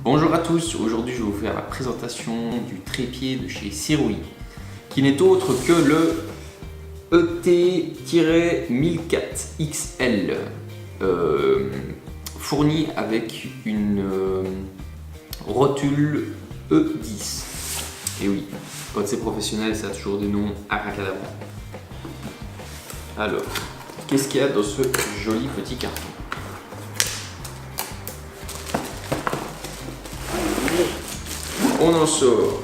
Bonjour à tous, aujourd'hui je vais vous faire la présentation du trépied de chez Sirui qui n'est autre que le ET-1004XL fourni avec une rotule E10. Et oui, quand c'est professionnel ça a toujours des noms abracadabra. Alors, qu'est-ce qu'il y a dans ce joli petit carton? On en sort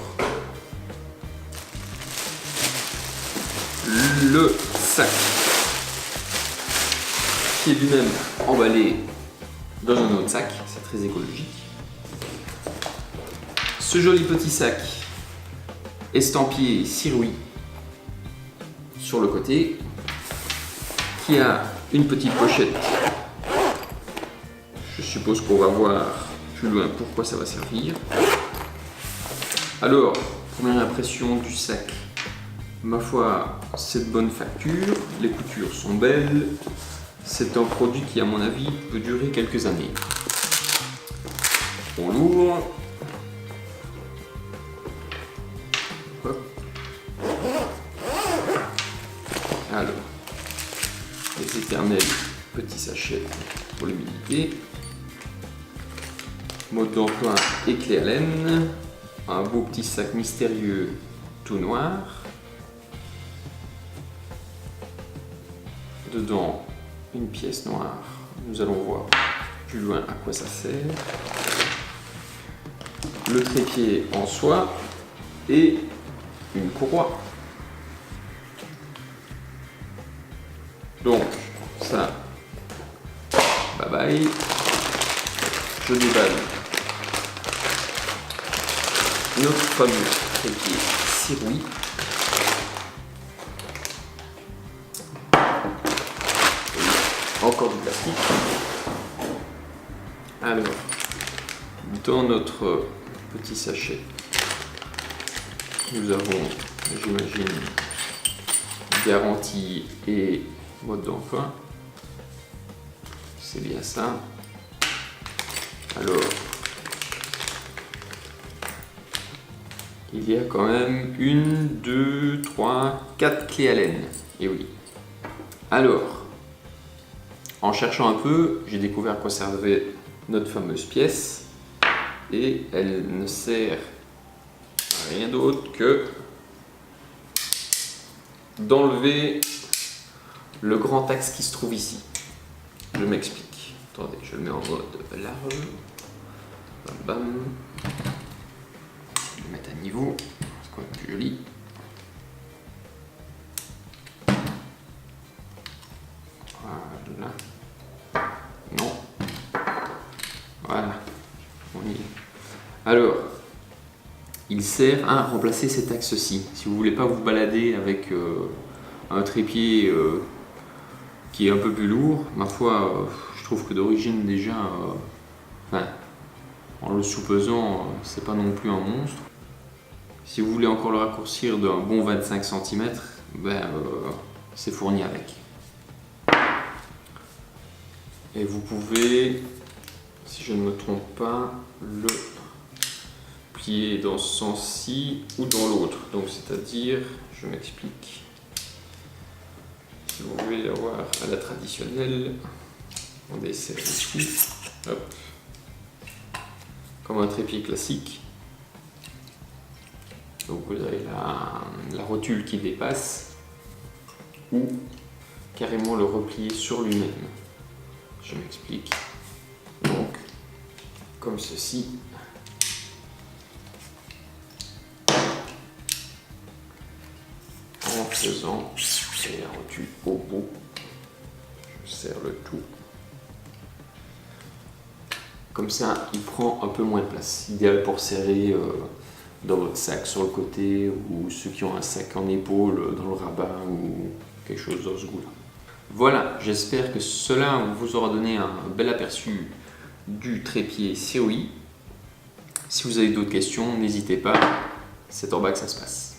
le sac qui est lui-même emballé dans un autre sac, c'est très écologique. Ce joli petit sac estampillé Sirui sur le côté qui a une petite pochette. Je suppose qu'on va voir plus loin pourquoi ça va servir. Alors, première impression du sac, ma foi, c'est de bonne facture, les coutures sont belles, c'est un produit qui à mon avis peut durer quelques années. On l'ouvre. Hop. Alors, les éternels petits sachets pour l'humidité, mode d'emploi et clé à laine. Un beau petit sac mystérieux tout noir. Dedans, une pièce noire. Nous allons voir plus loin à quoi ça sert. Le trépied en soie et une courroie. Donc, ça, bye bye. Je déballe notre fameux trépied Sirui. Encore du plastique. Alors, dans notre petit sachet, nous avons, j'imagine, garantie et mode d'emploi. C'est bien ça. Alors, il y a quand même 1, 2, 3, 4 clés à laine. Et oui. Alors, en cherchant un peu, j'ai découvert à quoi servait notre fameuse pièce. Et elle ne sert à rien d'autre que d'enlever le grand axe qui se trouve ici. Je m'explique. Attendez, je le mets en mode large. Bam bam. Je vais le mettre à niveau, c'est quand même plus joli. Voilà. Non. Voilà. On y est. Alors, il sert à remplacer cet axe-ci. Si vous ne voulez pas vous balader avec un trépied qui est un peu plus lourd, ma foi, je trouve que d'origine déjà, enfin, en le sous-pesant, c'est pas non plus un monstre. Si vous voulez encore le raccourcir d'un bon 25 cm, c'est fourni avec. Et vous pouvez, si je ne me trompe pas, le plier dans ce sens-ci ou dans l'autre. Donc c'est-à-dire, je m'explique, si vous voulez l'avoir à la traditionnelle, on desserre ici, hop, comme un trépied classique. Donc vous avez la rotule qui dépasse ou carrément le replier sur lui-même. Je m'explique. Donc, comme ceci. En faisant la rotule au bout, je serre le tout. Comme ça, il prend un peu moins de place. Idéal pour serrer dans votre sac sur le côté, ou ceux qui ont un sac en épaule dans le rabat ou quelque chose dans ce goût-là. Voilà, j'espère que cela vous aura donné un bel aperçu du trépied Sirui. Si vous avez d'autres questions, n'hésitez pas, c'est en bas que ça se passe.